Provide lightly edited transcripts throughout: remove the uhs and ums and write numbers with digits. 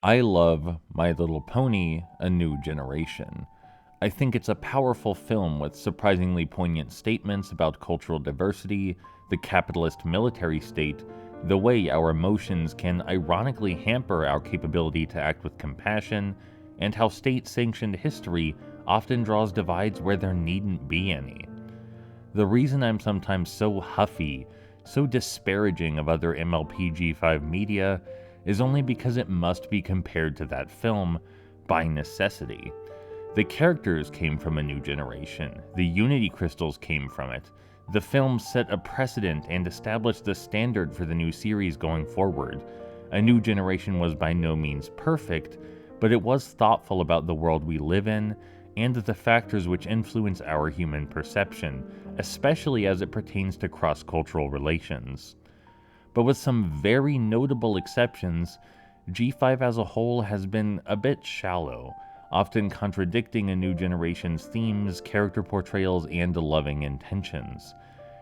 I love My Little Pony: A New Generation. I think it's a powerful film with surprisingly poignant statements about cultural diversity, the capitalist military state, the way our emotions can ironically hamper our capability to act with compassion, and how state-sanctioned history often draws divides where there needn't be any. The reason I'm sometimes so huffy, so disparaging of other MLP G5 media, is only because it must be compared to that film by necessity. The characters came from a new generation, the Unity crystals came from it. The film set a precedent and established the standard for the new series going forward. A New Generation was by no means perfect, but it was thoughtful about the world we live in and the factors which influence our human perception, especially as it pertains to cross-cultural relations. But with some very notable exceptions, G5 as a whole has been a bit shallow, often contradicting a new generation's themes, character portrayals, and loving intentions.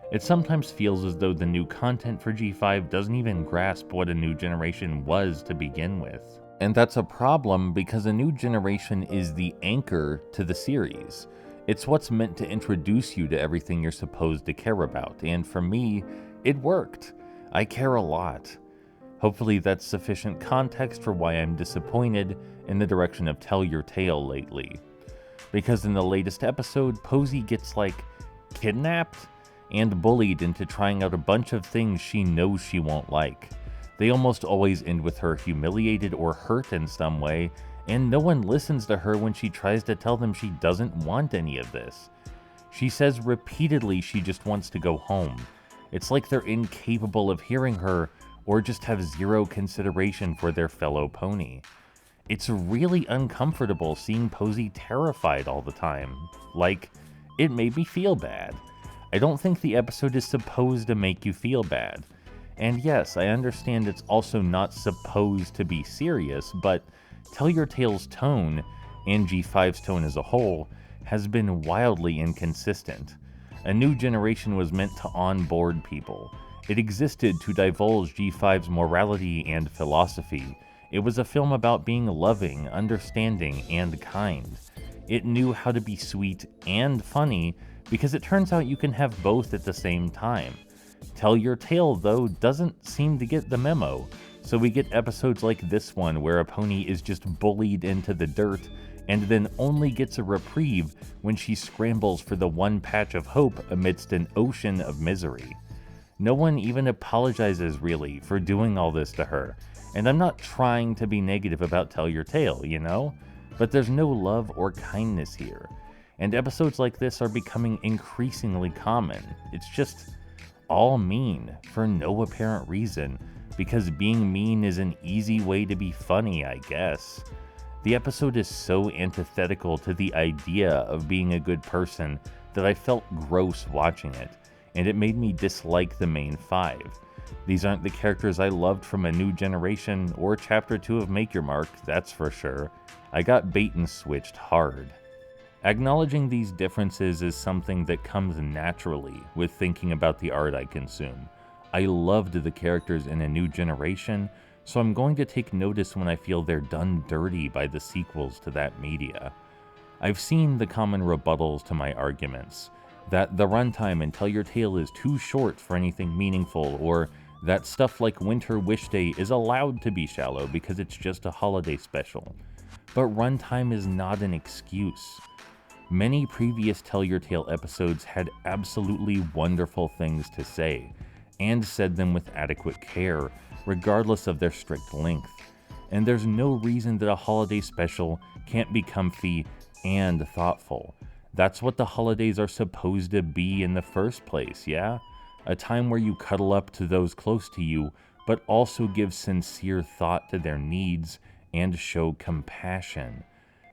It sometimes feels as though the new content for G5 doesn't even grasp what a new generation was to begin with. And that's a problem because a new generation is the anchor to the series. It's what's meant to introduce you to everything you're supposed to care about, and for me, it worked. I care a lot. Hopefully that's sufficient context for why I'm disappointed in the direction of Tell Your Tale lately. Because in the latest episode, Posey gets, kidnapped and bullied into trying out a bunch of things she knows she won't like. They almost always end with her humiliated or hurt in some way, and no one listens to her when she tries to tell them she doesn't want any of this. She says repeatedly she just wants to go home. It's like they're incapable of hearing her or just have zero consideration for their fellow pony. It's really uncomfortable seeing Posey terrified all the time. It made me feel bad. I don't think the episode is supposed to make you feel bad. And yes, I understand it's also not supposed to be serious, but Tell Your Tale's tone, and G5's tone as a whole, has been wildly inconsistent. A New Generation was meant to onboard people. It existed to divulge G5's morality and philosophy. It was a film about being loving, understanding, and kind. It knew how to be sweet and funny, because it turns out you can have both at the same time. Tell Your Tale, though, doesn't seem to get the memo, so we get episodes like this one where a pony is just bullied into the dirt and then only gets a reprieve when she scrambles for the one patch of hope amidst an ocean of misery. No one even apologizes, really, for doing all this to her, and I'm not trying to be negative about Tell Your Tale, but there's no love or kindness here, and episodes like this are becoming increasingly common. It's just all mean, for no apparent reason, because being mean is an easy way to be funny, I guess. The episode is so antithetical to the idea of being a good person that I felt gross watching it, and it made me dislike the main five. These aren't the characters I loved from A New Generation or Chapter 2 of Make Your Mark, that's for sure. I got bait and switched hard. Acknowledging these differences is something that comes naturally with thinking about the art I consume. I loved the characters in A New Generation, so I'm going to take notice when I feel they're done dirty by the sequels to that media. I've seen the common rebuttals to my arguments, that the runtime in Tell Your Tale is too short for anything meaningful, or that stuff like Winter Wish Day is allowed to be shallow because it's just a holiday special. But runtime is not an excuse. Many previous Tell Your Tale episodes had absolutely wonderful things to say, and said them with adequate care, regardless of their strict length. And there's no reason that a holiday special can't be comfy and thoughtful. That's what the holidays are supposed to be in the first place, yeah? A time where you cuddle up to those close to you, but also give sincere thought to their needs and show compassion.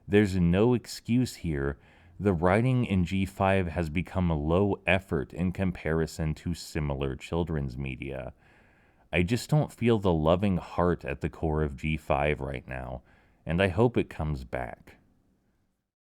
There's no excuse here. The writing in G5 has become low effort in comparison to similar children's media. I just don't feel the loving heart at the core of G5 right now, and I hope it comes back.